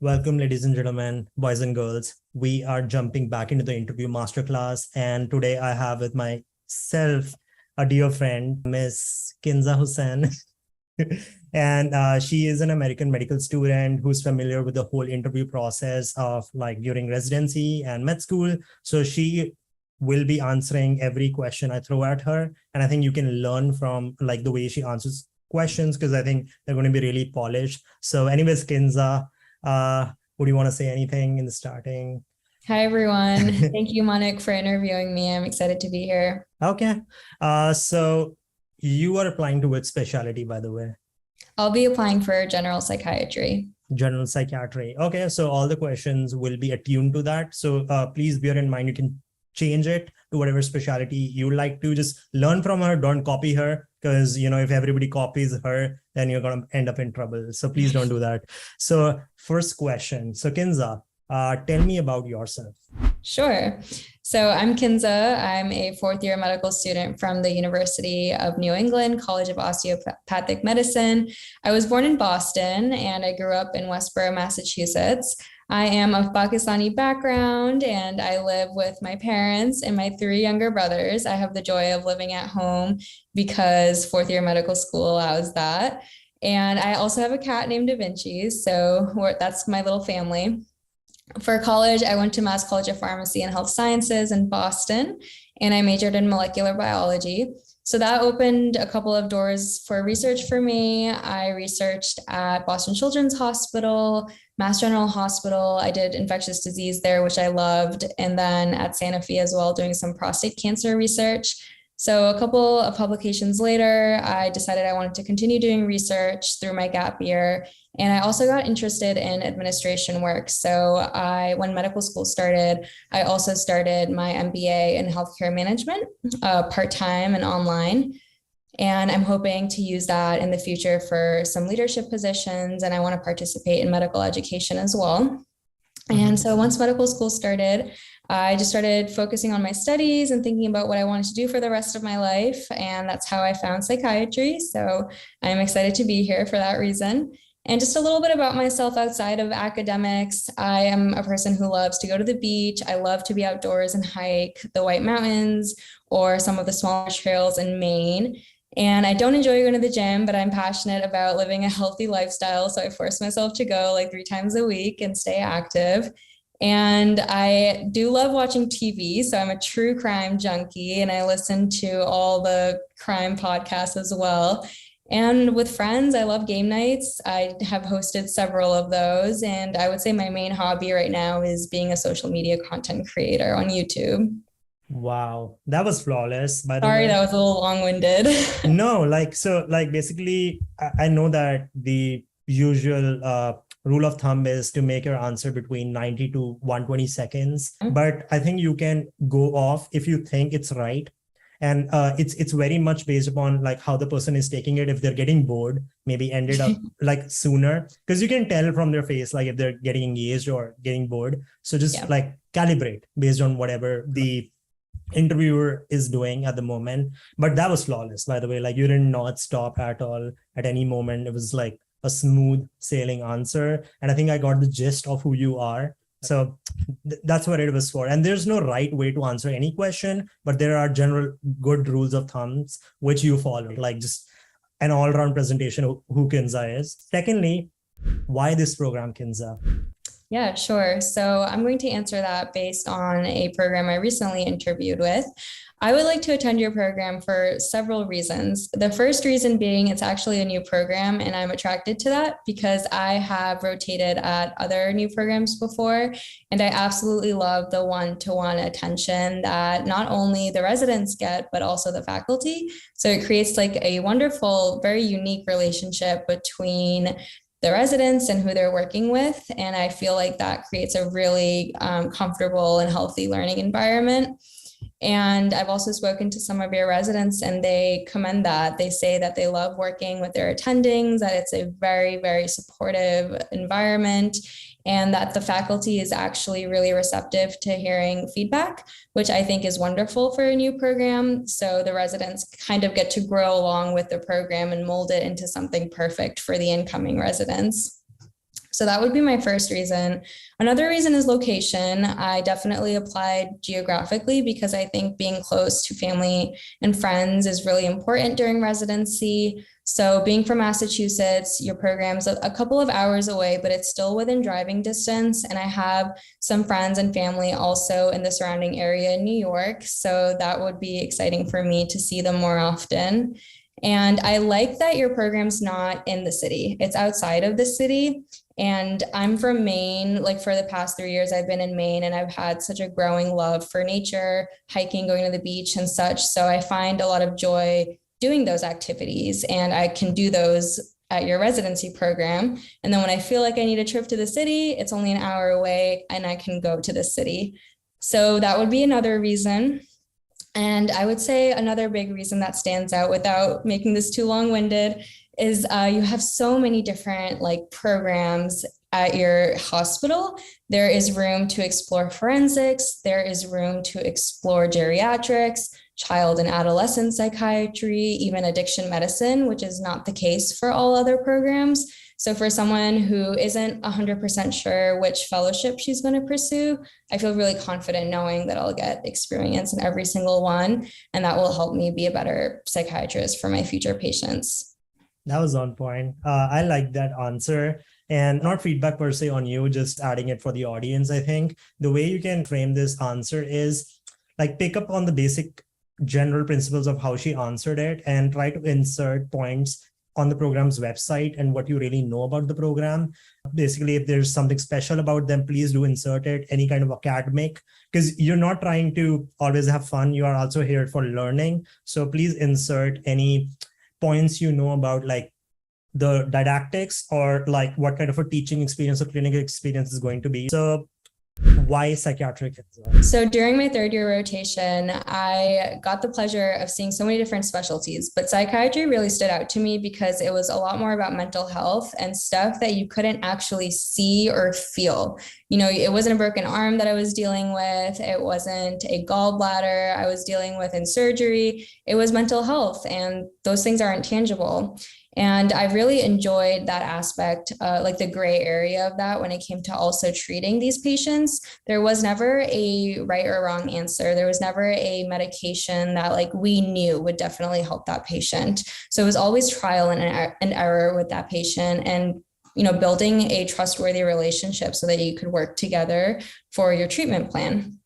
Welcome, ladies and gentlemen, boys and girls. We are jumping back into the interview masterclass. And today I have with myself a dear friend, Miss Kinza Hussain. And she is an American medical student who's familiar with the whole interview process of like during residency and med school. So she will be answering every question I throw at her. And I think you can learn from like the way she answers questions because I think they're going to be really polished. So anyways, Kinza, would you want to say anything in the starting? Hi, everyone. Thank you, Manik, for interviewing me. I'm excited to be here. Okay. So you are applying to which specialty, by the way? I'll be applying for general psychiatry. General psychiatry. Okay. So all the questions will be attuned to that. So please bear in mind, you can change it to whatever specialty you like to. Just learn from her. Don't copy her because, if everybody copies her, then you're going to end up in trouble. So please don't do that. So first question. So Kinza, tell me about yourself. Sure. So I'm Kinza. I'm a fourth year medical student from the University of New England College of Osteopathic Medicine. I was born in Boston and I grew up in Westboro, Massachusetts. I am of Pakistani background and I live with my parents and my three younger brothers. I have the joy of living at home because fourth year medical school allows that. And I also have a cat named Da Vinci. So that's my little family. For college, I went to Mass College of Pharmacy and Health Sciences in Boston, and I majored in molecular biology. So that opened a couple of doors for research for me. I researched at Boston Children's Hospital, Mass General Hospital. I did infectious disease there, which I loved. And then at Sanofi as well, doing some prostate cancer research. So a couple of publications later, I decided I wanted to continue doing research through my gap year. And I also got interested in administration work. So when medical school started, I also started my MBA in healthcare management, part-time and online. And I'm hoping to use that in the future for some leadership positions. And I want to participate in medical education as well. And so once medical school started, I just started focusing on my studies and thinking about what I wanted to do for the rest of my life. And that's how I found psychiatry. So I'm excited to be here for that reason. And just a little bit about myself outside of academics. I am a person who loves to go to the beach. I love to be outdoors and hike the White Mountains or some of the smaller trails in Maine. And I don't enjoy going to the gym, but I'm passionate about living a healthy lifestyle. So I force myself to go like 3 times a week and stay active. And I do love watching TV. So I'm a true crime junkie and I listen to all the crime podcasts as well. And with friends, I love game nights. I have hosted several of those. And I would say my main hobby right now is being a social media content creator on YouTube. Wow, that was flawless, by the way. Sorry, that was a little long-winded. No, basically, I know that the usual rule of thumb is to make your answer between 90 to 120 seconds. But I think you can go off if you think it's right. And it's very much based upon like how the person is taking it. If they're getting bored, maybe ended up like sooner, because you can tell from their face like if they're getting engaged or getting bored. So just like calibrate based on whatever the interviewer is doing at the moment. But that was flawless, by the way. Like you did not stop at all at any moment. It was like a smooth sailing answer. And I think I got the gist of who you are. So that's what it was for. And there's no right way to answer any question, but there are general good rules of thumbs which you follow, like just an all-round presentation of who Kinza is. Secondly, why this program, Kinza? Yeah, sure. So I'm going to answer that based on a program I recently interviewed with. I would like to attend your program for several reasons. The first reason being it's actually a new program and I'm attracted to that because I have rotated at other new programs before and I absolutely love the one-to-one attention that not only the residents get, but also the faculty. So it creates like a wonderful, very unique relationship between the residents and who they're working with. And I feel like that creates a really comfortable and healthy learning environment. And I've also spoken to some of your residents and they commend that. They say that they love working with their attendings, that it's a very, very supportive environment, and that the faculty is actually really receptive to hearing feedback, which I think is wonderful for a new program. So the residents kind of get to grow along with the program and mold it into something perfect for the incoming residents. So that would be my first reason. Another reason is location. I definitely applied geographically because I think being close to family and friends is really important during residency. So being from Massachusetts, your program's a couple of hours away, but it's still within driving distance. And I have some friends and family also in the surrounding area in New York. So that would be exciting for me to see them more often. And I like that your program's not in the city, it's outside of the city. And I'm from Maine. Like for the past 3 years, I've been in Maine and I've had such a growing love for nature, hiking, going to the beach and such. So I find a lot of joy doing those activities, and I can do those at your residency program. And then when I feel like I need a trip to the city, it's only an hour away and I can go to the city. So that would be another reason. And I would say another big reason that stands out, without making this too long-winded, is you have so many different programs at your hospital. There is room to explore forensics. There is room to explore geriatrics, child and adolescent psychiatry, even addiction medicine, which is not the case for all other programs. So for someone who isn't 100% sure which fellowship she's going to pursue, I feel really confident knowing that I'll get experience in every single one, and that will help me be a better psychiatrist for my future patients. That was on point. I like that answer. And not feedback per se on you, just adding it for the audience. I think the way you can frame this answer is pick up on the basic general principles of how she answered it and try to insert points on the program's website and what you really know about the program. Basically, if there's something special about them, please do insert it, any kind of academic, because you're not trying to always have fun. You are also here for learning. So please insert any points you know about the didactics or what kind of a teaching experience or clinical experience is going to be. So why psychiatric? So during my third year rotation, I got the pleasure of seeing so many different specialties, but psychiatry really stood out to me because it was a lot more about mental health and stuff that you couldn't actually see or feel. It wasn't a broken arm that I was dealing with. It wasn't a gallbladder I was dealing with in surgery. It was mental health, and those things aren't tangible. And I really enjoyed that aspect, the gray area of that when it came to also treating these patients. There was never a right or wrong answer. There was never a medication that we knew would definitely help that patient. So it was always trial and error with that patient, and building a trustworthy relationship so that you could work together for your treatment plan.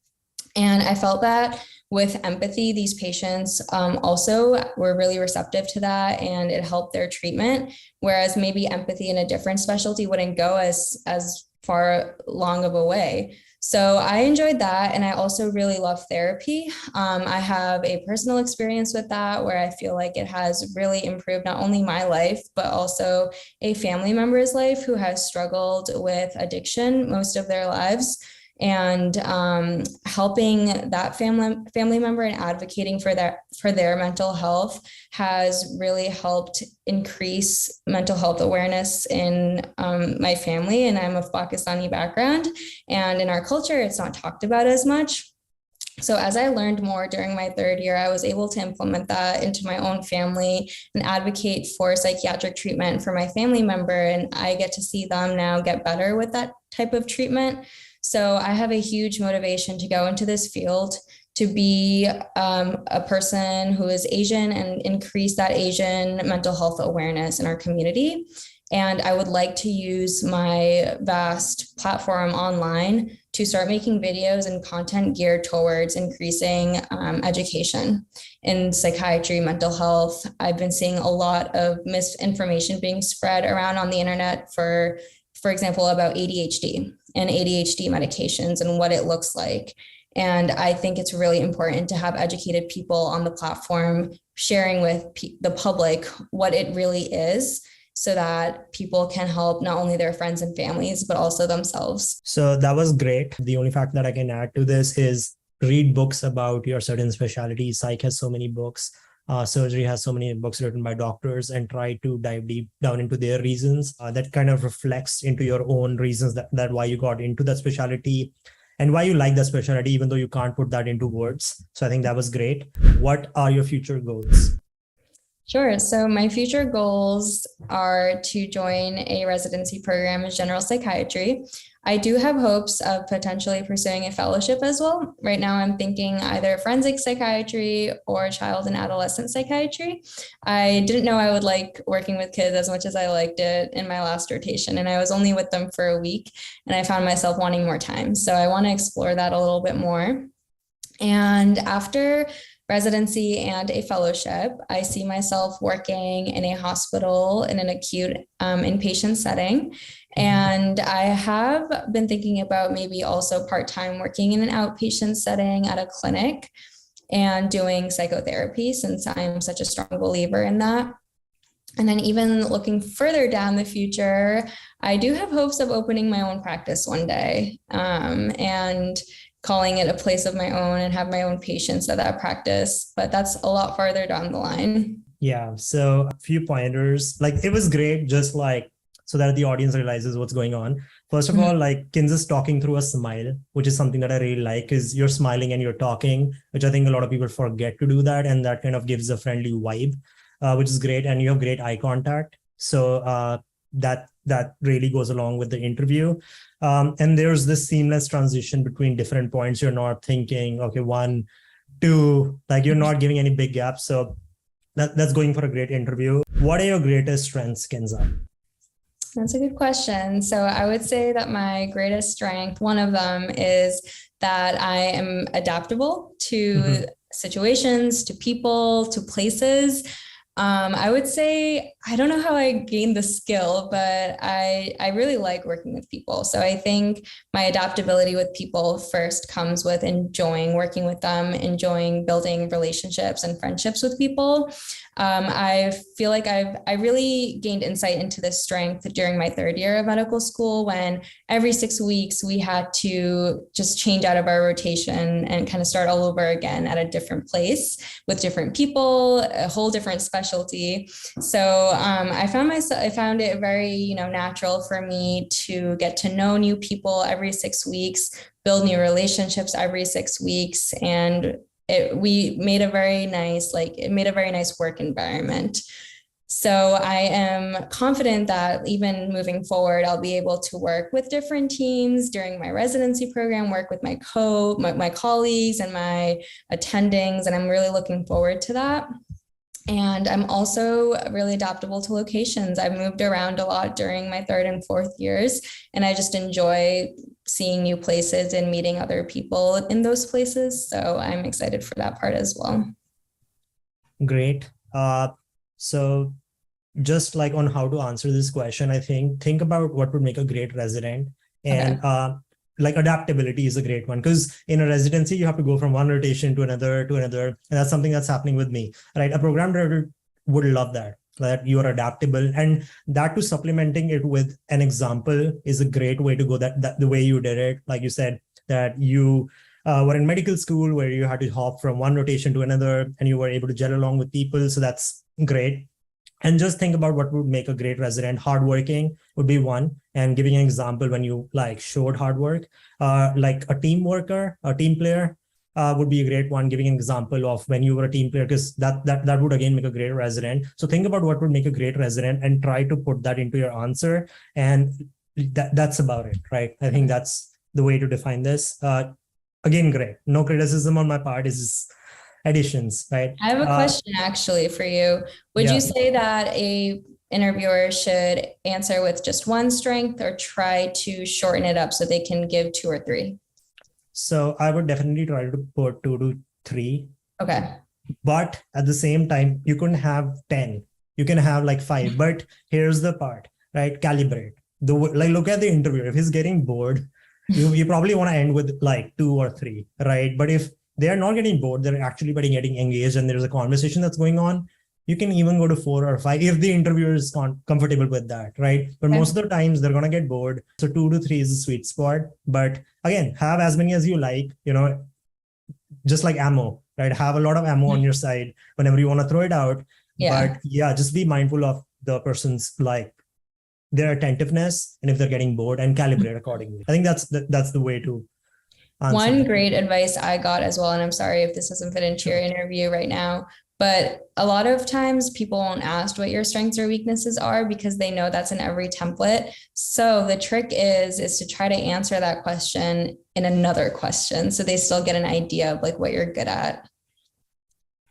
And I felt that with empathy, these patients also were really receptive to that, and it helped their treatment. Whereas maybe empathy in a different specialty wouldn't go as far long of a way. So I enjoyed that. And I also really love therapy. I have a personal experience with that where I feel like it has really improved not only my life, but also a family member's life who has struggled with addiction most of their lives. And helping that family member and advocating for their mental health has really helped increase mental health awareness in my family. And I'm of Pakistani background, and in our culture, it's not talked about as much. So as I learned more during my third year, I was able to implement that into my own family and advocate for psychiatric treatment for my family member. And I get to see them now get better with that type of treatment. So I have a huge motivation to go into this field, to be a person who is Asian and increase that Asian mental health awareness in our community. And I would like to use my vast platform online to start making videos and content geared towards increasing education in psychiatry, mental health. I've been seeing a lot of misinformation being spread around on the internet, for example, about ADHD and ADHD medications and what it looks like. And I think it's really important to have educated people on the platform sharing with the public what it really is, so that people can help not only their friends and families, but also themselves. So that was great. The only fact that I can add to this is read books about your certain specialty. Psych has so many books. Surgery has so many books written by doctors, and try to dive deep down into their reasons. That kind of reflects into your own reasons that why you got into that specialty and why you like that specialty, even though you can't put that into words. So I think that was great. What are your future goals? Sure. So my future goals are to join a residency program in general psychiatry. I do have hopes of potentially pursuing a fellowship as well. Right now, I'm thinking either forensic psychiatry or child and adolescent psychiatry. I didn't know I would like working with kids as much as I liked it in my last rotation, and I was only with them for a week, and I found myself wanting more time. So I want to explore that a little bit more. And after residency and a fellowship, I see myself working in a hospital in an acute inpatient setting. And I have been thinking about maybe also part-time working in an outpatient setting at a clinic and doing psychotherapy, since I am such a strong believer in that. And then even looking further down the future, I do have hopes of opening my own practice one day, and calling it a place of my own and have my own patients at that practice. But that's a lot farther down the line. Yeah. So a few pointers, like it was great, just like so that the audience realizes what's going on. First of all, like Kinza's talking through a smile, which is something that I really like, is you're smiling and you're talking, which I think a lot of people forget to do that. And that kind of gives a friendly vibe, which is great. And you have great eye contact. So that really goes along with the interview. And there's this seamless transition between different points. You're not thinking, okay, 1, 2, like you're not giving any big gaps. So that's going for a great interview. What are your greatest strengths, Kinza? That's a good question. So I would say that my greatest strength, one of them, is that I am adaptable to situations, to people, to places. I would say, I don't know how I gained the skill, but I really like working with people. So I think my adaptability with people first comes with enjoying working with them, enjoying building relationships and friendships with people. I feel like I really gained insight into this strength during my 3rd year of medical school, when every 6 weeks we had to just change out of our rotation and kind of start all over again at a different place with different people, a whole different specialty. So I found it very, natural for me to get to know new people every 6 weeks, build new relationships every 6 weeks, and it made a very nice work environment. So I am confident that even moving forward, I'll be able to work with different teams during my residency program, work with my colleagues and my attendings, and I'm really looking forward to that. And I'm also really adaptable to locations. I've moved around a lot during my 3rd and 4th years, and I just enjoy seeing new places and meeting other people in those places. So I'm excited for that part as well. Great. So just like on how to answer this question, I think about what would make a great resident. And like adaptability is a great one, because in a residency, you have to go from one rotation to another. And that's something that's happening with me, right? A program director would love that you are adaptable, and that to supplementing it with an example is a great way to go, that the way you did it. Like you said, that you were in medical school where you had to hop from one rotation to another and you were able to gel along with people. So that's great. And just think about what would make a great resident. Hardworking would be one, and giving an example when you showed hard work, like a team worker, a team player would be a great one. Giving an example of when you were a team player, because that would again make a great resident. So think about what would make a great resident and try to put that into your answer. And that's about it, right? I think that's the way to define this. Again, great. No criticism on my part. Is just additions, right? I have a question actually for you. Would you say that a interviewer should answer with just one strength, or try to shorten it up so they can give 2 or 3? So I would definitely try to put 2 to 3. Okay. But at the same time, you couldn't have 10. You can have 5. But here's the part, right? Calibrate. Look at the interviewer. If he's getting bored, you probably want to end with 2 or 3, right? But if they are not getting bored, they're actually getting engaged, and there's a conversation that's going on, you can even go to 4 or 5 if the interviewer is comfortable with that, right? But most of the times they're going to get bored. So 2 to 3 is a sweet spot. But again, have as many as you like, just like ammo, right? Have a lot of ammo on your side whenever you want to throw it out. But just be mindful of the person's their attentiveness, and if they're getting bored, and calibrate accordingly. I think that's the way to answer. One great advice I got as well, and I'm sorry if this doesn't fit into your interview right now, But a lot of times people won't ask what your strengths or weaknesses are because they know that's in every template. So the trick is to try to answer that question in another question, so they still get an idea of like what you're good at.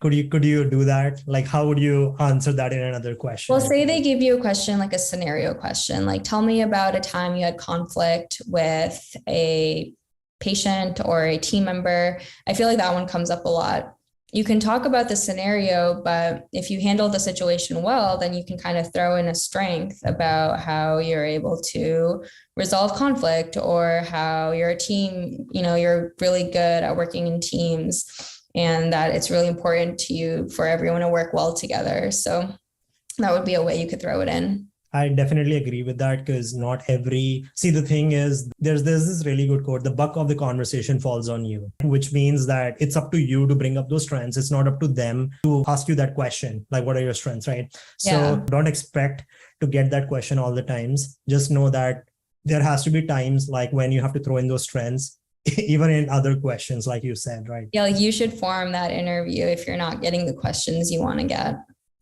Could you do that? Like, how would you answer that in another question? Well, say they give you a question, like a scenario question, like tell me about a time you had conflict with a patient or a team member. I feel like that one comes up a lot. You can talk about the scenario, but if you handle the situation well, then you can kind of throw in a strength about how you're able to resolve conflict, or how you're a team, you're really good at working in teams, and that it's really important to you for everyone to work well together. So that would be a way you could throw it in. I definitely agree with that, because the thing is, there's this really good quote: the buck of the conversation falls on you, which means that it's up to you to bring up those strengths. It's not up to them to ask you that question, like, what are your strengths, right? So don't expect to get that question all the times. Just know that there has to be times like when you have to throw in those strengths, even in other questions, like you said, right? Yeah, like you should form that interview if you're not getting the questions you want to get.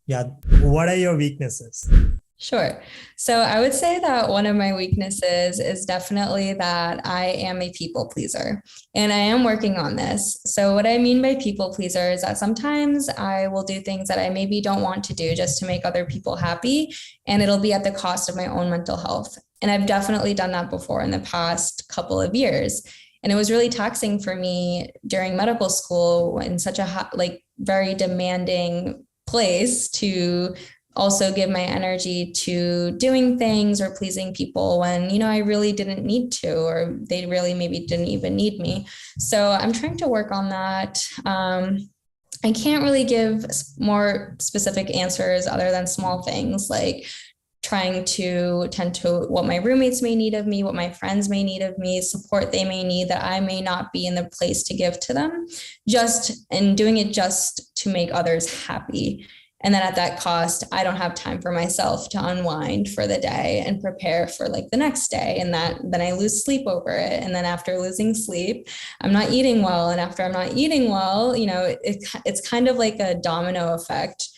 Yeah. What are your weaknesses? Sure. So I would say that one of my weaknesses is definitely that I am a people pleaser, and I am working on this. So what I mean by people pleaser is that sometimes I will do things that I maybe don't want to do just to make other people happy, and it'll be at the cost of my own mental health. And I've definitely done that before in the past couple of years. And it was really taxing for me during medical school, in such a very demanding place, to also give my energy to doing things or pleasing people when, I really didn't need to, or they really maybe didn't even need me. So I'm trying to work on that. I can't really give more specific answers other than small things like trying to tend to what my roommates may need of me, what my friends may need of me, support they may need that I may not be in the place to give to them, and doing it just to make others happy. And then at that cost, I don't have time for myself to unwind for the day and prepare for like the next day. And then I lose sleep over it. And then after losing sleep, I'm not eating well. And after I'm not eating well, it's kind of like a domino effect.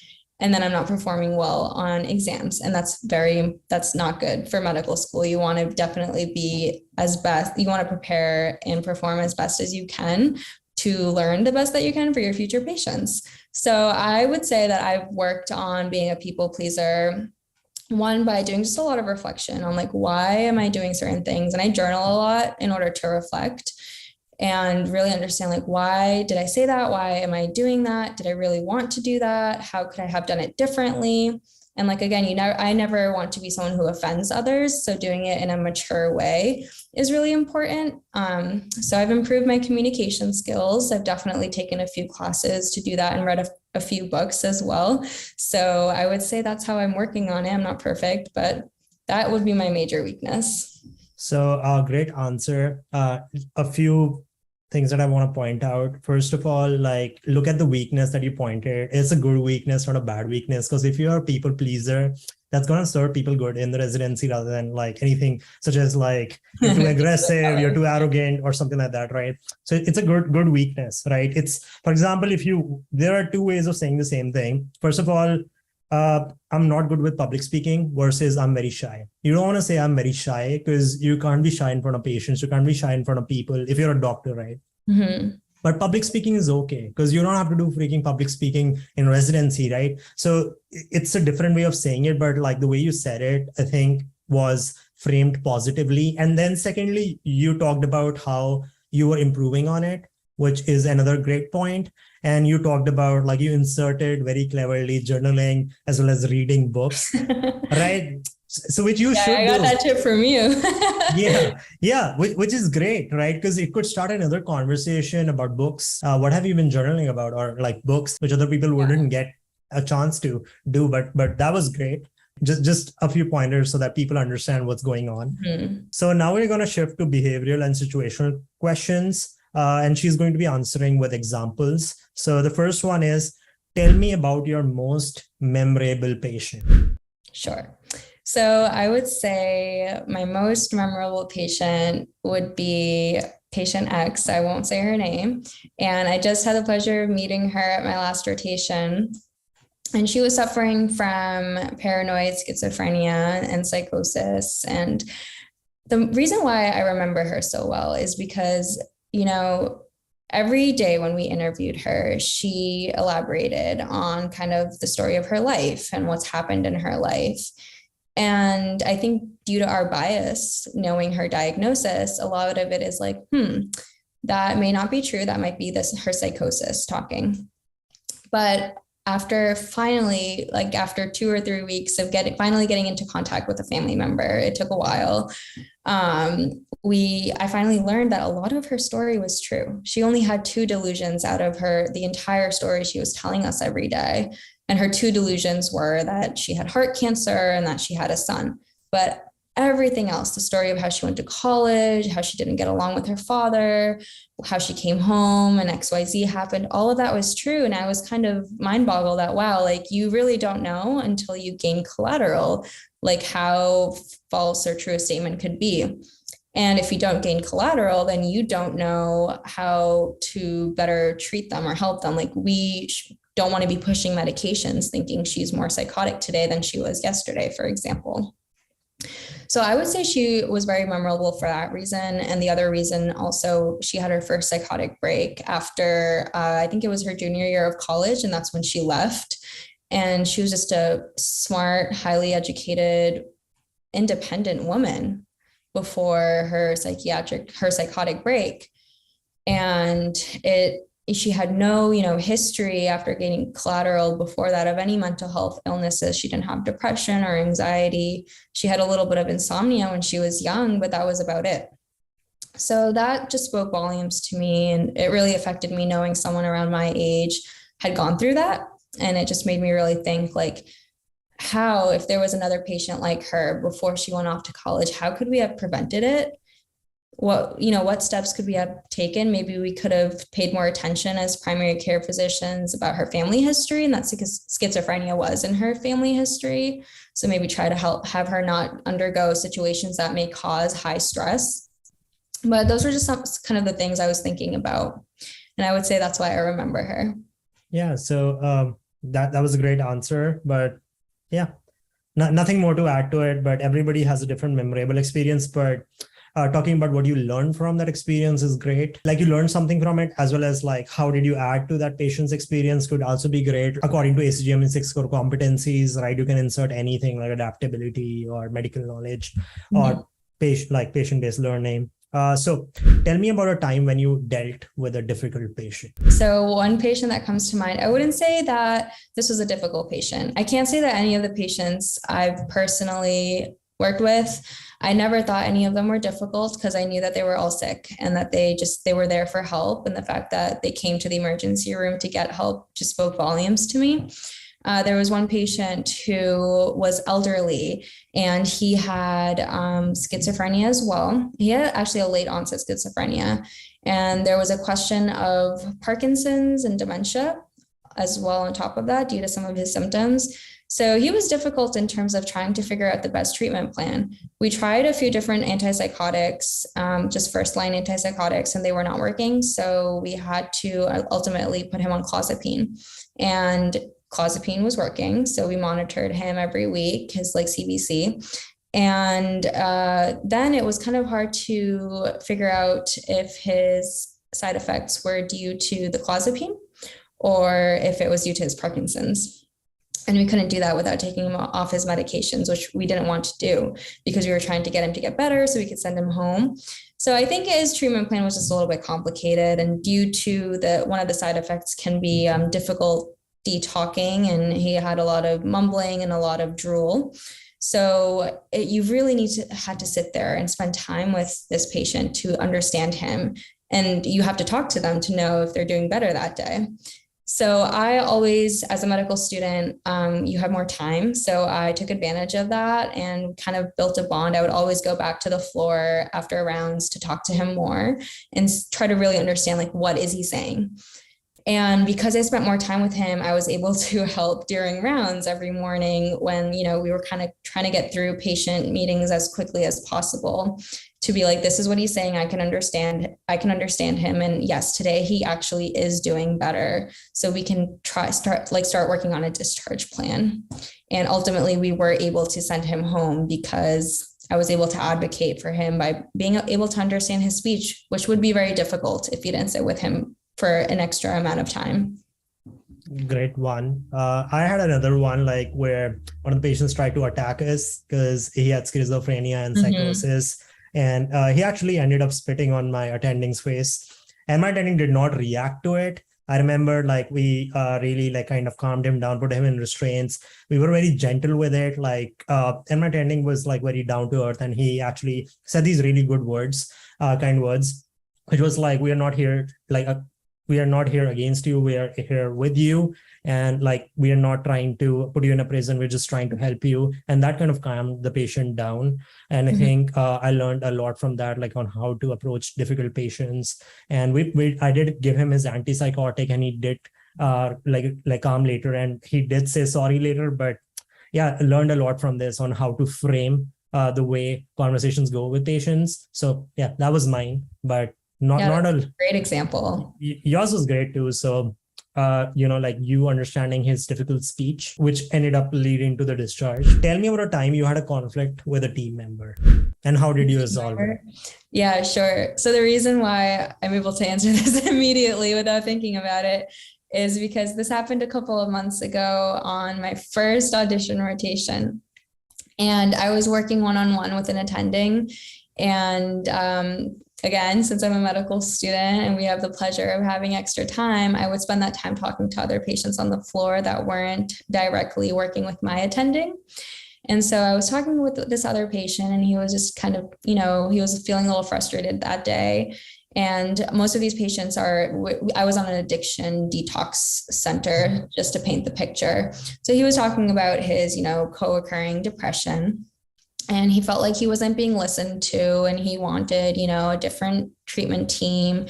And then I'm not performing well on exams. And that's not good for medical school. You want to definitely be you want to prepare and perform as best as you can to learn the best that you can for your future patients. So I would say that I've worked on being a people pleaser, one, by doing just a lot of reflection on like, why am I doing certain things? And I journal a lot in order to reflect and really understand, like, why did I say that? Why am I doing that? Did I really want to do that? How could I have done it differently? And like, again, I never want to be someone who offends others. So doing it in a mature way is really important. So I've improved my communication skills. I've definitely taken a few classes to do that and read a few books as well. So I would say that's how I'm working on it. I'm not perfect, but that would be my major weakness. So great answer. A few things that I want to point out. First of all, like, look at the weakness that you pointed. It's a good weakness, not a bad weakness. Because if you're a people pleaser, that's going to serve people good in the residency, rather than like anything such as like you're too aggressive, you're too arrogant, or something like that, right? So it's a good weakness, right? It's, for example, there are two ways of saying the same thing. First of all, I'm not good with public speaking versus I'm very shy. You don't want to say I'm very shy, because you can't be shy in front of patients. You can't be shy in front of people if you're a doctor, right? Mm-hmm. But public speaking is okay, because you don't have to do freaking public speaking in residency, right? So it's a different way of saying it, but like the way you said it, I think was framed positively. And then secondly, you talked about how you were improving on it, which is another great point. And you talked about, like, you inserted very cleverly journaling as well as reading books, right? So which you should I got do. that tip from you. Yeah, which is great, right? Because it could start another conversation about books. What have you been journaling about, or like books which other people wouldn't get a chance to do, but that was great. Just a few pointers so that people understand what's going on. Mm-hmm. So now we're going to shift to behavioral and situational questions. And she's going to be answering with examples. So the first one is, tell me about your most memorable patient. Sure. So I would say my most memorable patient would be patient X. I won't say her name. And I just had the pleasure of meeting her at my last rotation. And she was suffering from paranoid schizophrenia and psychosis. And the reason why I remember her so well is because, every day when we interviewed her, she elaborated on kind of the story of her life and what's happened in her life. And I think due to our bias, knowing her diagnosis, a lot of it is like, that may not be true. That might be her psychosis talking. But after 2 or 3 weeks of finally getting into contact with a family member, it took a while. I finally learned that a lot of her story was true. She only had 2 delusions out of the entire story she was telling us every day. And her 2 delusions were that she had heart cancer and that she had a son. But everything else, the story of how she went to college, how she didn't get along with her father, how she came home and XYZ happened, all of that was true. And I was kind of mind boggled that, wow, you really don't know until you gain collateral, how false or true a statement could be. And if you don't gain collateral, then you don't know how to better treat them or help them. We don't want to be pushing medications thinking she's more psychotic today than she was yesterday, for example. So I would say she was very memorable for that reason. And the other reason also, she had her first psychotic break after, I think it was her junior year of college. And that's when she left. And she was just a smart, highly educated, independent woman before her psychotic break. And she had no, history after gaining collateral before that of any mental health illnesses. She didn't have depression or anxiety. She had a little bit of insomnia when she was young, but that was about it. So that just spoke volumes to me. And it really affected me knowing someone around my age had gone through that. And it just made me really think how, if there was another patient like her before she went off to college, how could we have prevented it? What steps could we have taken? Maybe we could have paid more attention as primary care physicians about her family history, and that's because schizophrenia was in her family history. So maybe try to have her not undergo situations that may cause high stress. But those were just some kind of the things I was thinking about. And I would say that's why I remember her. Yeah. So that was a great answer, but yeah, nothing more to add to it, but everybody has a different memorable experience. But talking about what you learned from that experience is great. You learned something from it, as well as how did you add to that patient's experience could also be great. According to ACGM and 6 core competencies, right? You can insert anything like adaptability or medical knowledge or patient-based learning. So tell me about a time when you dealt with a difficult patient. So one patient that comes to mind, I wouldn't say that this was a difficult patient. I can't say that any of the patients I've personally worked with, I never thought any of them were difficult because I knew that they were all sick and that they were there for help. And the fact that they came to the emergency room to get help just spoke volumes to me. There was one patient who was elderly and he had schizophrenia as well. He had actually a late onset schizophrenia. And there was a question of Parkinson's and dementia as well on top of that due to some of his symptoms. So he was difficult in terms of trying to figure out the best treatment plan. We tried a few different antipsychotics, just first-line antipsychotics, and they were not working. So we had to ultimately put him on clozapine. And clozapine was working. So we monitored him every week, his CBC. And then it was kind of hard to figure out if his side effects were due to the clozapine or if it was due to his Parkinson's. And we couldn't do that without taking him off his medications, which we didn't want to do because we were trying to get him to get better so we could send him home. So I think his treatment plan was just a little bit complicated, and due to one of the side effects can be difficulty talking, and he had a lot of mumbling and a lot of drool. So you really had to sit there and spend time with this patient to understand him, and you have to talk to them to know if they're doing better that day. So I always, as a medical student, you have more time. So I took advantage of that and kind of built a bond. I would always go back to the floor after rounds to talk to him more and try to really understand what is he saying. And because I spent more time with him, I was able to help during rounds every morning when, we were kind of trying to get through patient meetings as quickly as possible, to be like, this is what he's saying. I can understand him. And yes, today he actually is doing better. So we can start working on a discharge plan. And ultimately we were able to send him home because I was able to advocate for him by being able to understand his speech, which would be very difficult if you didn't sit with him for an extra amount of time. Great one. I had another one, like where one of the patients tried to attack us because he had schizophrenia and psychosis. And he actually ended up spitting on my attending's face, and my attending did not react to it. I remember we really kind of calmed him down, put him in restraints. We were very gentle with it. And my attending was very down to earth. And he actually said these really good words, kind words, which was like, we are not here, we are not here against you. We are here with you. And we are not trying to put you in a prison. We're just trying to help you. And that kind of calmed the patient down. And I think I learned a lot from that, on how to approach difficult patients. And I did give him his antipsychotic, and he did calm later. And he did say sorry later. But yeah, I learned a lot from this on how to frame the way conversations go with patients. So yeah, that was mine. But not a great example. Yours was great too. So, you understanding his difficult speech, which ended up leading to the discharge. Tell me about a time you had a conflict with a team member, and how did you resolve it? Yeah, sure. So the reason why I'm able to answer this immediately without thinking about it is because this happened a couple of months ago on my first audition rotation. And I was working one-on-one with an attending, and again, since I'm a medical student and we have the pleasure of having extra time, I would spend that time talking to other patients on the floor that weren't directly working with my attending. And so I was talking with this other patient, and he was just kind of, he was feeling a little frustrated that day. And most of these patients I was on an addiction detox center, just to paint the picture. So he was talking about his, co-occurring depression. And he felt like he wasn't being listened to, and he wanted, a different treatment team.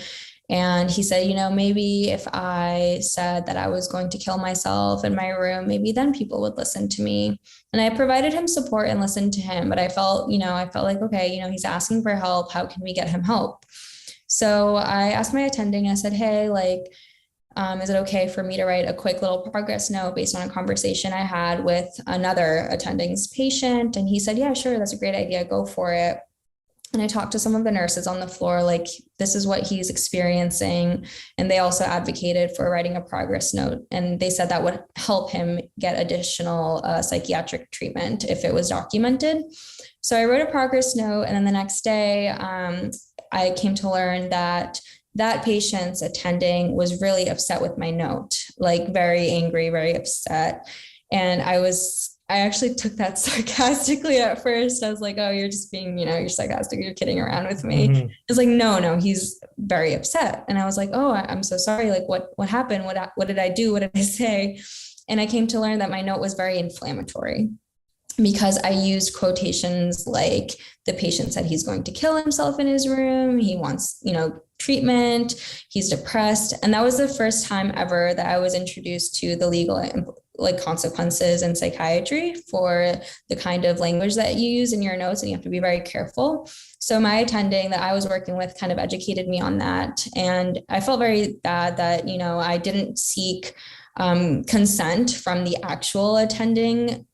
And he said, maybe if I said that I was going to kill myself in my room, maybe then people would listen to me. And I provided him support and listened to him. But I felt like, okay, he's asking for help. How can we get him help? So I asked my attending, I said, hey, is it okay for me to write a quick little progress note based on a conversation I had with another attending's patient? And he said, yeah, sure, that's a great idea. Go for it. And I talked to some of the nurses on the floor, this is what he's experiencing. And they also advocated for writing a progress note. And they said that would help him get additional psychiatric treatment if it was documented. So I wrote a progress note. And then the next day, I came to learn that patient's attending was really upset with my note, very angry, very upset. And I actually took that sarcastically at first. I was like, oh, you're just being, you're sarcastic, you're kidding around with me. Mm-hmm. It's like, no, he's very upset. And I was like, oh, I'm so sorry. What happened? What did I do? What did I say? And I came to learn that my note was very inflammatory, because I used quotations like, the patient said he's going to kill himself in his room. He wants, treatment. He's depressed. And that was the first time ever that I was introduced to the legal consequences in psychiatry for the kind of language that you use in your notes, and you have to be very careful. So my attending that I was working with kind of educated me on that. And I felt very bad that, I didn't seek consent from the actual attending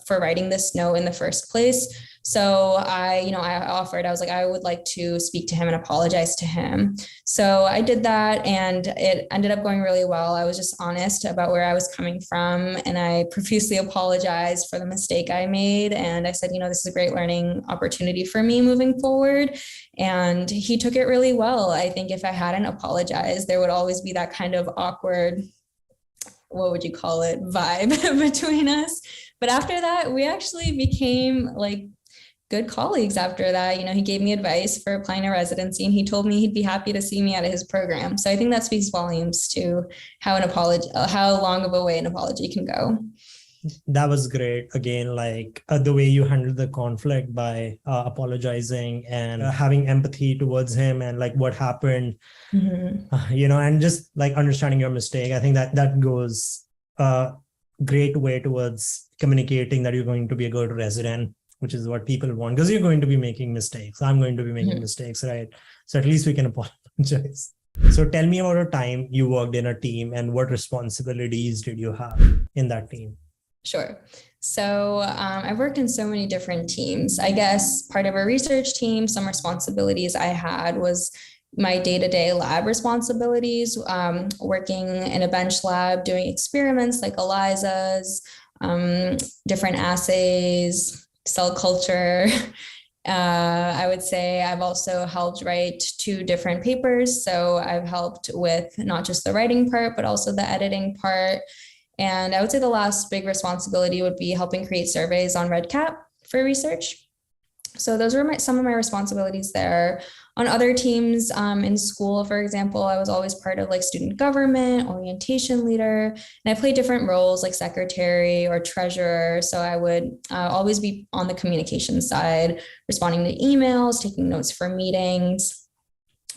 for writing this note in the first place. So I offered, I was like, I would like to speak to him and apologize to him. So I did that, and it ended up going really well. I was just honest about where I was coming from, and I profusely apologized for the mistake I made. And I said, this is a great learning opportunity for me moving forward. And he took it really well. I think if I hadn't apologized, there would always be that kind of awkward, what would you call it, vibe between us. But after that, we actually became good colleagues after that. He gave me advice for applying to residency, and he told me he'd be happy to see me out of his program. So I think that speaks volumes to how long of a way an apology can go. That was great. Again, like the way you handled the conflict by apologizing and having empathy towards him and like what happened, and just like understanding your mistake. I think that goes a great way towards communicating that you're going to be a good resident, which is what people want, because you're going to be making mistakes. I'm going to be making mistakes, right? So at least we can apologize. So tell me about a time you worked in a team and what responsibilities did you have in that team? Sure. So I've worked in so many different teams. I guess part of a research team, some responsibilities I had was my day-to-day lab responsibilities, working in a bench lab, doing experiments like ELISAs, different assays, cell culture. I would say I've also helped write 2 different papers. So I've helped with not just the writing part, but also the editing part. And I would say the last big responsibility would be helping create surveys on REDCap for research. So those were some of my responsibilities there. On other teams in school, for example, I was always part of like student government, orientation leader, and I played different roles like secretary or treasurer. So I would always be on the communication side, responding to emails, taking notes for meetings.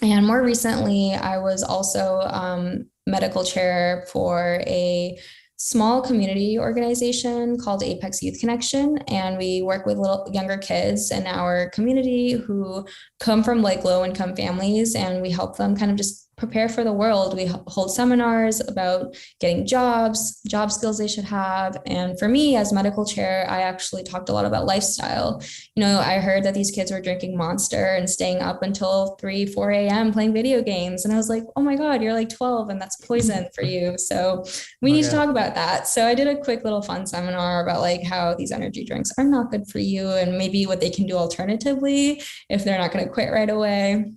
And more recently, I was also medical chair for a small community organization called Apex Youth Connection. And we work with little younger kids in our community who come from like low income families, and we help them kind of just prepare for the world. We hold seminars about getting jobs, job skills they should have. And for me as medical chair, I actually talked a lot about lifestyle. I heard that these kids were drinking Monster and staying up until 3, 4 a.m. playing video games. And I was like, oh my God, you're like 12 and that's poison for you. So we need to talk about that. So I did a quick little fun seminar about like how these energy drinks are not good for you and maybe what they can do alternatively if they're not going to quit right away.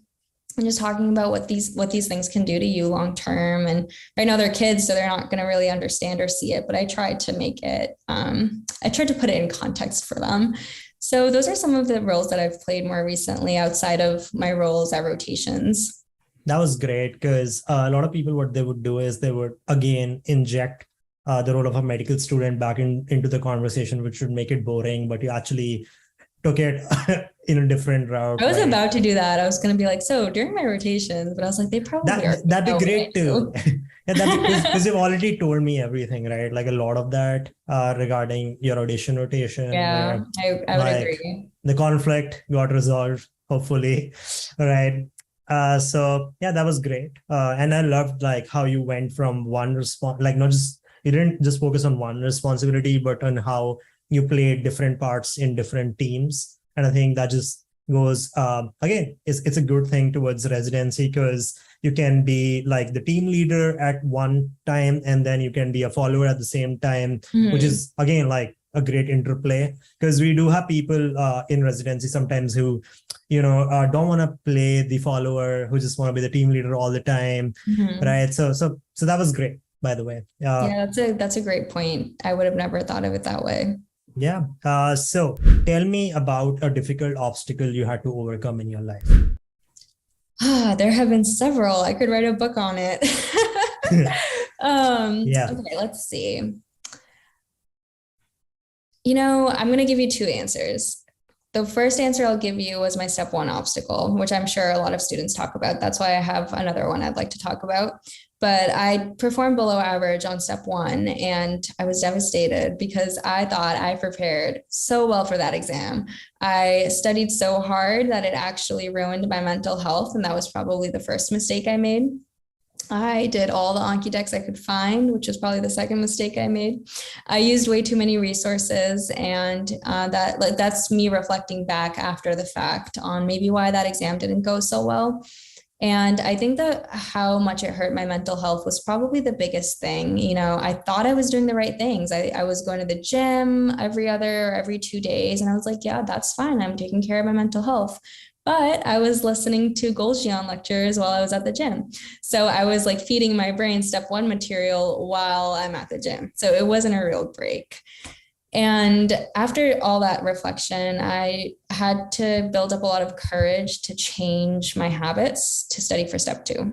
And just talking about what these things can do to you long term. And right now they're kids, so they're not going to really understand or see it. But I tried to make it, I tried to put it in context for them. So those are some of the roles that I've played more recently outside of my roles at rotations. That was great because a lot of people, what they would do is they would again inject the role of a medical student back into the conversation, which would make it boring, but you actually took it in a different route. I was about to do that. I was going to be like, so during my rotations, but I was like, they probably that'd be great too. Because you've already told me everything, right? Like a lot of that regarding your audition rotation. Yeah, I would agree. The conflict got resolved, hopefully. All right. So yeah, that was great. And I loved like how you went from one response, like you didn't just focus on one responsibility, but on how you played different parts in different teams. And I think that just goes, again, it's a good thing towards residency because you can be like the team leader at one time, and then you can be a follower at the same time, which is, again, like a great interplay. Because we do have people in residency sometimes who, don't want to play the follower, who just want to be the team leader all the time, right? So that was great, by the way. Yeah, that's a great point. I would have never thought of it that way. Yeah. So tell me about a difficult obstacle you had to overcome in your life. There have been several. I could write a book on it. Yeah. Okay, let's see. I'm going to give you 2 answers. The first answer I'll give you was my step 1 obstacle, which I'm sure a lot of students talk about. That's why I have another one I'd like to talk about. But I performed below average on step 1, and I was devastated because I thought I prepared so well for that exam. I studied so hard that it actually ruined my mental health, and that was probably the first mistake I made. I did all the Anki decks I could find, which was probably the second mistake I made. I used way too many resources, and that's me reflecting back after the fact on maybe why that exam didn't go so well. And I think that how much it hurt my mental health was probably the biggest thing. I thought I was doing the right things. I was going to the gym every 2 days. And I was like, yeah, that's fine. I'm taking care of my mental health. But I was listening to Golgian lectures while I was at the gym. So I was like feeding my brain step 1 material while I'm at the gym. So it wasn't a real break. And after all that reflection, I had to build up a lot of courage to change my habits to study for step 2.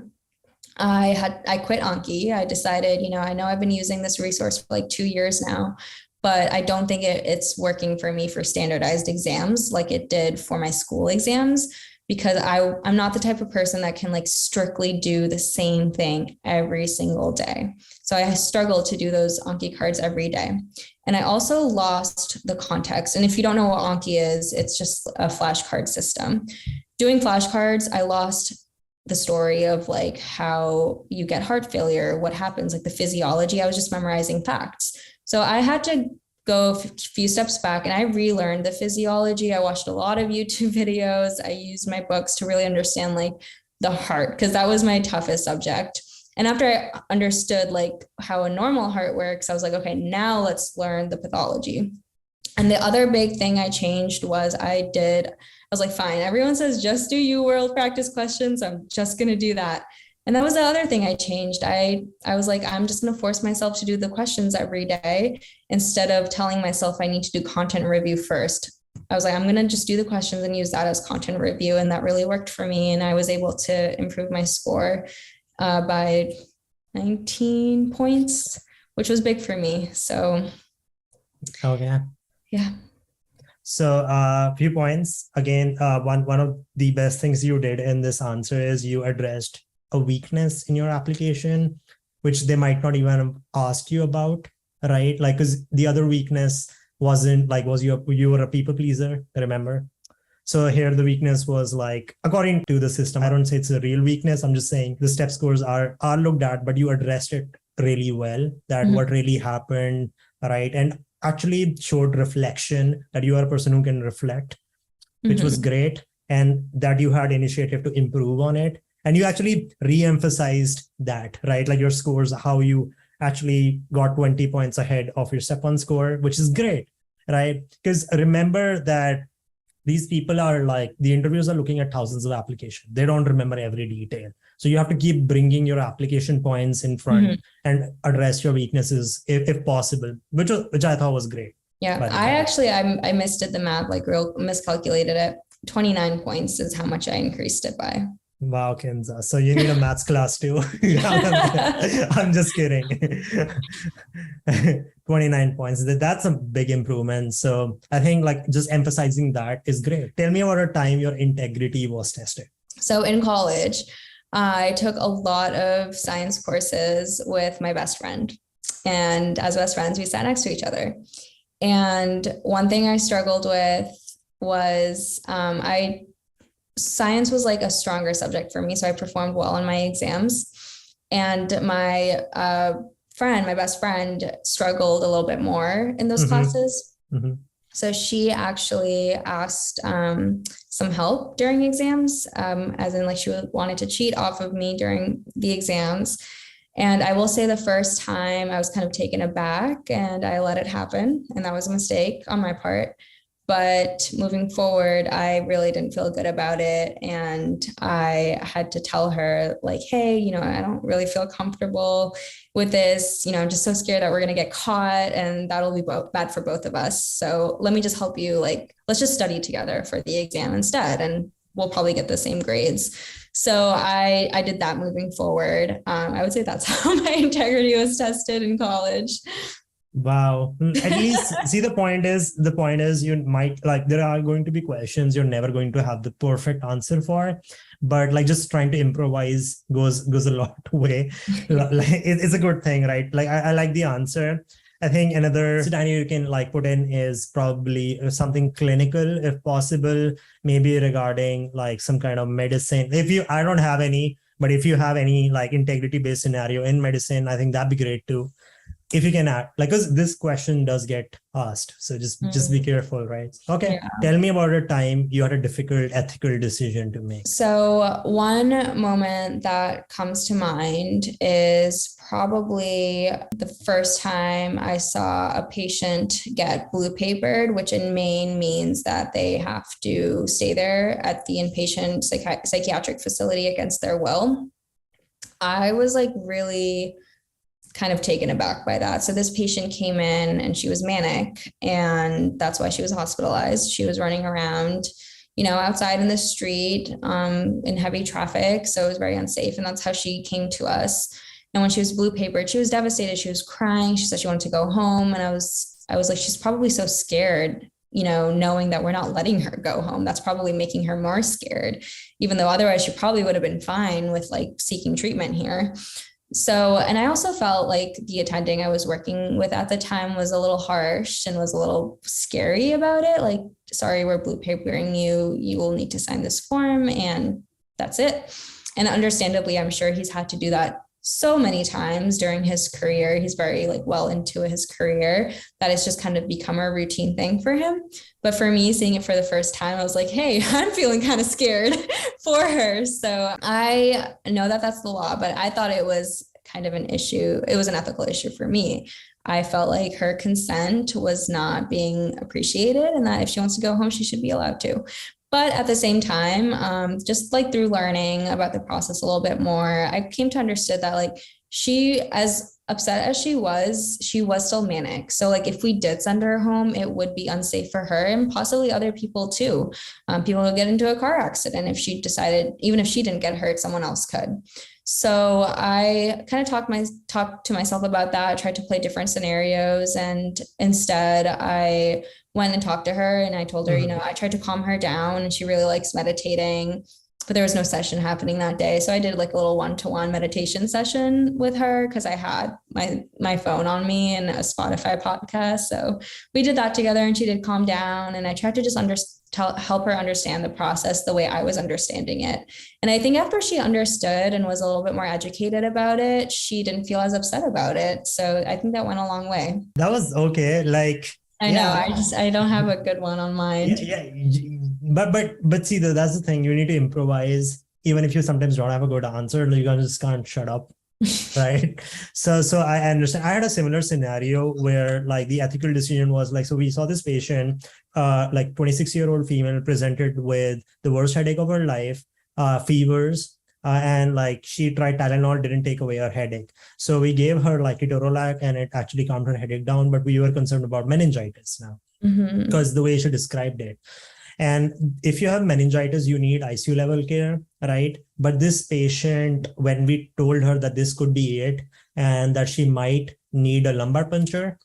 I quit Anki. I decided, I know I've been using this resource for like 2 years now, but I don't think it's working for me for standardized exams like it did for my school exams, because I'm not the type of person that can like strictly do the same thing every single day. So I struggle to do those Anki cards every day. And I also lost the context. And if you don't know what Anki is, it's just a flashcard system. Doing flashcards, I lost the story of like how you get heart failure, what happens, like the physiology. I was just memorizing facts. So I had to go a few steps back and I relearned the physiology. I watched a lot of YouTube videos. I used my books to really understand like the heart, because that was my toughest subject. And after I understood like how a normal heart works, I was like, okay, now let's learn the pathology. And the other big thing I changed was I was like, fine, everyone says just do UWorld practice questions. I'm just going to do that. And that was the other thing I changed. I was like, I'm just going to force myself to do the questions every day instead of telling myself I need to do content review first. I was like, I'm going to just do the questions and use that as content review. And that really worked for me. And I was able to improve my score by 19 points, which was big for me. So, okay. Yeah. So a few points. Again, one of the best things you did in this answer is you addressed a weakness in your application, which they might not even have asked you about, right? Like, because the other weakness was you were a people pleaser, remember? So here the weakness was like, according to the system, I don't say it's a real weakness. I'm just saying the step scores are looked at, but you addressed it really well, that what really happened, right? And actually showed reflection, that you are a person who can reflect, which was great. And that you had initiative to improve on it. And you actually re-emphasized that, right? Like your scores, how you actually got 20 points ahead of your step one score, which is great, right? Because remember that these people are like, the interviews are looking at thousands of applications. They don't remember every detail. So you have to keep bringing your application points in front and address your weaknesses if possible, which I thought was great. Yeah, I misdid the math, like real miscalculated it. 29 points is how much I increased it by. Wow, Kinza. So you need a maths class too. I'm just kidding. 29 points. That's a big improvement. So I think like just emphasizing that is great. Tell me about a time your integrity was tested. So in college, I took a lot of science courses with my best friend. And as best friends, we sat next to each other. And one thing I struggled with was science was like a stronger subject for me. So I performed well on my exams. And my my best friend, struggled a little bit more in those classes. So she actually asked some help during exams, as in like she wanted to cheat off of me during the exams. And I will say the first time I was kind of taken aback and I let it happen. And that was a mistake on my part. But moving forward, I really didn't feel good about it. And I had to tell her like, hey, I don't really feel comfortable with this. I'm just so scared that we're going to get caught and that'll be bad for both of us. So let me just help you. Like, let's just study together for the exam instead. And we'll probably get the same grades. So I did that moving forward. I would say that's how my integrity was tested in college. Wow. At least see, the point is you might like, there are going to be questions you're never going to have the perfect answer for, but like just trying to improvise goes a lot way. It's a good thing, right? Like I like the answer. I think another scenario you can like put in is probably something clinical, if possible, maybe regarding like some kind of medicine. I don't have any, but if you have any like integrity based scenario in medicine, I think that'd be great too. If you can add, like, because this question does get asked. So just be careful, right? Okay. Yeah. Tell me about a time you had a difficult ethical decision to make. So one moment that comes to mind is probably the first time I saw a patient get blue papered, which in Maine means that they have to stay there at the inpatient psychiatric facility against their will. I was like really kind of taken aback by that. So this patient came in and she was manic, and that's why she was hospitalized. She was running around, outside in the street in heavy traffic. So it was very unsafe. And that's how she came to us. And when she was blue papered, she was devastated. She was crying. She said she wanted to go home. And I was like, she's probably so scared, knowing that we're not letting her go home. That's probably making her more scared, even though otherwise she probably would have been fine with like seeking treatment here. So, and I also felt like the attending I was working with at the time was a little harsh and was a little scary about it. Like, sorry, we're blue papering you. You will need to sign this form and that's it. And understandably, I'm sure he's had to do that so many times during his career. He's very like well into his career that it's just kind of become a routine thing for him. But for me, seeing it for the first time, I was like, hey, I'm feeling kind of scared for her. So I know that that's the law, but I thought it was kind of an issue. It was an ethical issue for me. I felt like her consent was not being appreciated and that if she wants to go home, she should be allowed to. But at the same time, just like through learning about the process a little bit more, I came to understand that like she, as upset as she was still manic. So like if we did send her home, it would be unsafe for her and possibly other people too. People would get into a car accident if she decided, even if she didn't get hurt, someone else could. So I kind of talked to myself about that. I tried to play different scenarios, and instead I went and talked to her and I told her, I tried to calm her down and she really likes meditating, but there was no session happening that day. So I did like a little one-to-one meditation session with her because I had my phone on me and a Spotify podcast. So we did that together and she did calm down. And I tried to just help her understand the process the way I was understanding it. And I think after she understood and was a little bit more educated about it, she didn't feel as upset about it. So I think that went a long way. That was okay. Like, I know, I don't have a good one on mind. But see, that's the thing. You need to improvise, even if you sometimes don't have a good answer. You just can't shut up, right? So I understand. I had a similar scenario where like the ethical decision was like, so we saw this patient, like 26-year-old female presented with the worst headache of her life, fevers. And like she tried Tylenol, didn't take away her headache. So we gave her like ketorolac and it actually calmed her headache down, but we were concerned about meningitis now because the way she described it. And if you have meningitis, you need ICU level care, right? But this patient, when we told her that this could be it and that she might need a lumbar puncture,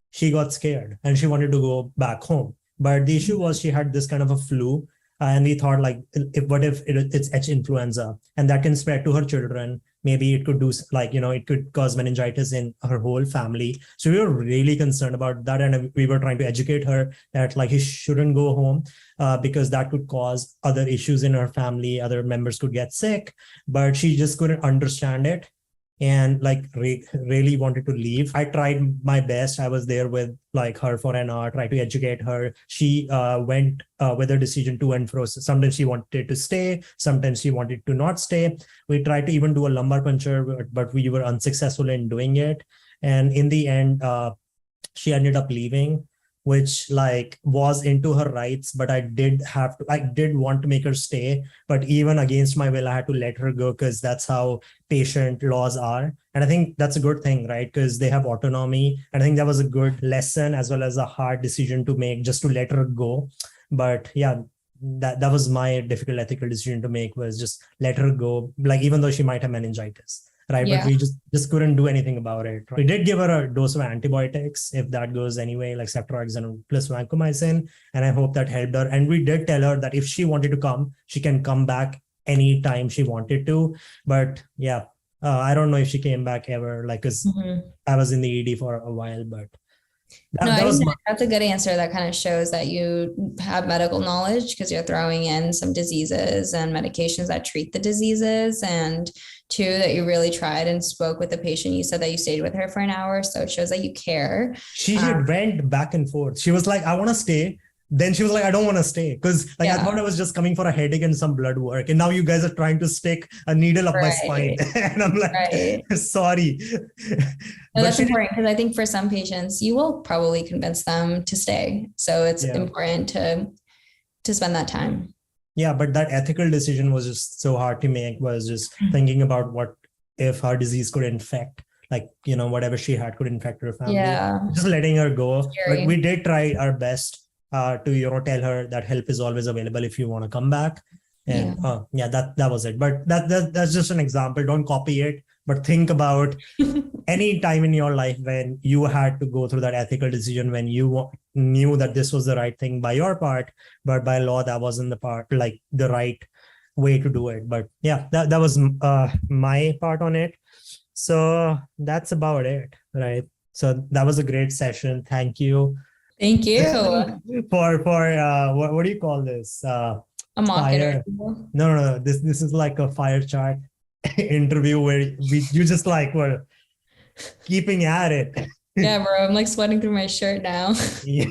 she got scared and she wanted to go back home. But the issue was she had this kind of a flu. And we thought like, what if it's H influenza and that can spread to her children? Maybe it could do like, it could cause meningitis in her whole family. So we were really concerned about that. And we were trying to educate her that like he shouldn't go home because that could cause other issues in her family. Other members could get sick, but she just couldn't understand it. And like really wanted to leave. I tried my best. I was there with like her for an hour, tried to educate her. She went with her decision to and fro. Sometimes she wanted to stay, sometimes she wanted to not stay. We tried to even do a lumbar puncture, but we were unsuccessful in doing it. And in the end, she ended up leaving, which like was into her rights, but I did want to make her stay, but even against my will, I had to let her go because that's how patient laws are. And I think that's a good thing, right? Because they have autonomy. And I think that was a good lesson as well as a hard decision to make, just to let her go. But yeah, that was my difficult ethical decision to make, was just let her go, like even though she might have meningitis. Right. Yeah. But we just couldn't do anything about it. Right? We did give her a dose of antibiotics, if that goes anyway, like ceftriaxone plus vancomycin. And I hope that helped her. And we did tell her that if she wanted to come, she can come back anytime she wanted to. But yeah, I don't know if she came back ever, like, because I was in the ED for a while, but that's a good answer. That kind of shows that you have medical knowledge because you're throwing in some diseases and medications that treat the diseases. And two, that you really tried and spoke with the patient. You said that you stayed with her for an hour. So it shows that you care. She went back and forth. She was like, I want to stay. Then she was like, I don't want to stay because I thought I was just coming for a headache and some blood work. And now you guys are trying to stick a needle up my spine. And I'm like, sorry. No, that's important because I think for some patients, you will probably convince them to stay. So it's important to spend that time. Yeah, but that ethical decision was just so hard to make, was just thinking about what if her disease could infect, like, whatever she had could infect her family. Yeah. Just letting her go. But we did try our best to tell her that help is always available if you want to come back. And that was it. But that's just an example. Don't copy it, but think about any time in your life when you had to go through that ethical decision, when you knew that this was the right thing by your part, but by law that wasn't the right way to do it. But yeah, that was my part on it. So that's about it, right? So that was a great session. Thank you. Thank you. for what do you call this? A mock Fire. interview. No. This is like a fire chat interview where you just like were keeping at it. Yeah, bro. I'm like sweating through my shirt now. Yeah.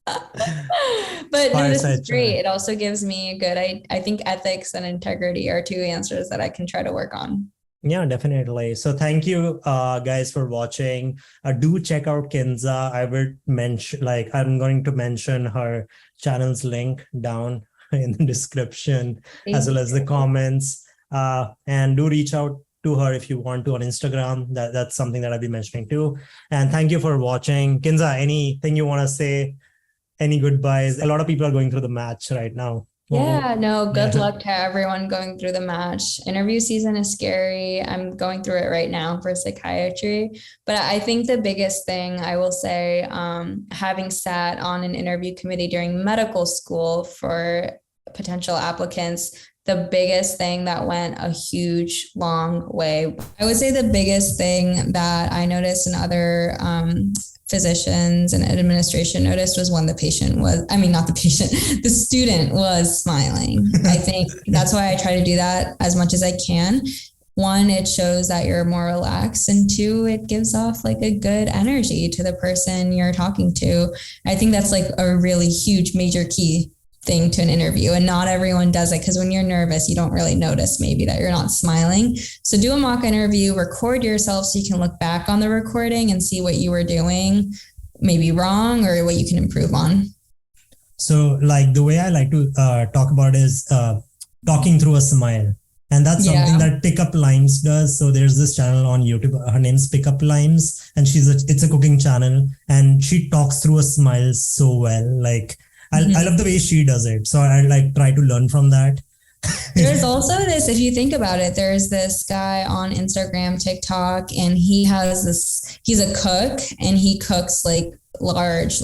But no, this is Fireside great. chat. It also gives me a good, I think ethics and integrity are two answers that I can try to work on. Yeah, definitely. So thank you guys for watching. Do check out Kinza. I would mention, I'm going to mention her channel's link down in the description as well as the comments. And do reach out to her if you want to on Instagram. That's something that I'll be mentioning too. And thank you for watching. Kinza, anything you want to say? Any goodbyes? A lot of people are going through the match right now. Yeah, no, good Yeah. luck to everyone going through the match. Interview season is scary. I'm going through it right now for psychiatry. But I think the biggest thing I will say, having sat on an interview committee during medical school for potential applicants, the biggest thing that went a huge, long way. I would say the biggest thing that I noticed in other physicians and administration noticed was when the student was smiling. I think that's why I try to do that as much as I can. One, it shows that you're more relaxed, and two, it gives off like a good energy to the person you're talking to. I think that's like a really huge, major key thing to an interview, and not everyone does it because when you're nervous, you don't really notice maybe that you're not smiling. So do a mock interview, record yourself so you can look back on the recording and see what you were doing maybe wrong or what you can improve on. So like the way I like to talk about is talking through a smile. And that's something that Pick Up Limes does. So there's this channel on YouTube. Her name's Pick Up Limes, and it's a cooking channel, and she talks through a smile so well. Like I love the way she does it. So I try to learn from that. There's also this, if you think about it, there's this guy on Instagram, TikTok, and he's a cook, and he cooks like large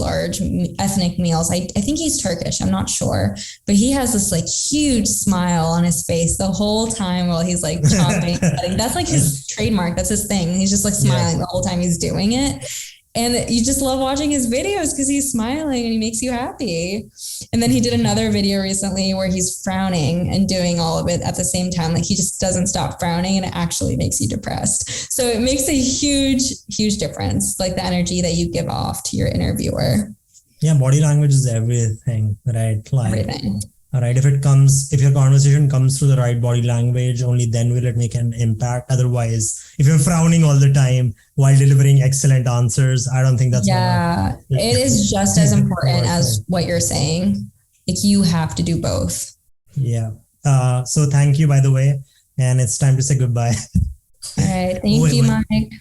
ethnic meals. I think he's Turkish. I'm not sure, but he has this like huge smile on his face the whole time while he's like chopping. That's like his trademark. That's his thing. He's just like smiling the whole time he's doing it. And you just love watching his videos because he's smiling and he makes you happy. And then he did another video recently where he's frowning and doing all of it at the same time. Like he just doesn't stop frowning, and it actually makes you depressed. So it makes a huge, huge difference, like the energy that you give off to your interviewer. Yeah, body language is everything, right? Everything. All right. If your conversation comes through the right body language, only then will it make an impact. Otherwise, if you're frowning all the time while delivering excellent answers, I don't think that's it is just as important as what you're saying. Like you have to do both. Yeah. So thank you, by the way. And it's time to say goodbye. All right. Thank you, Manik.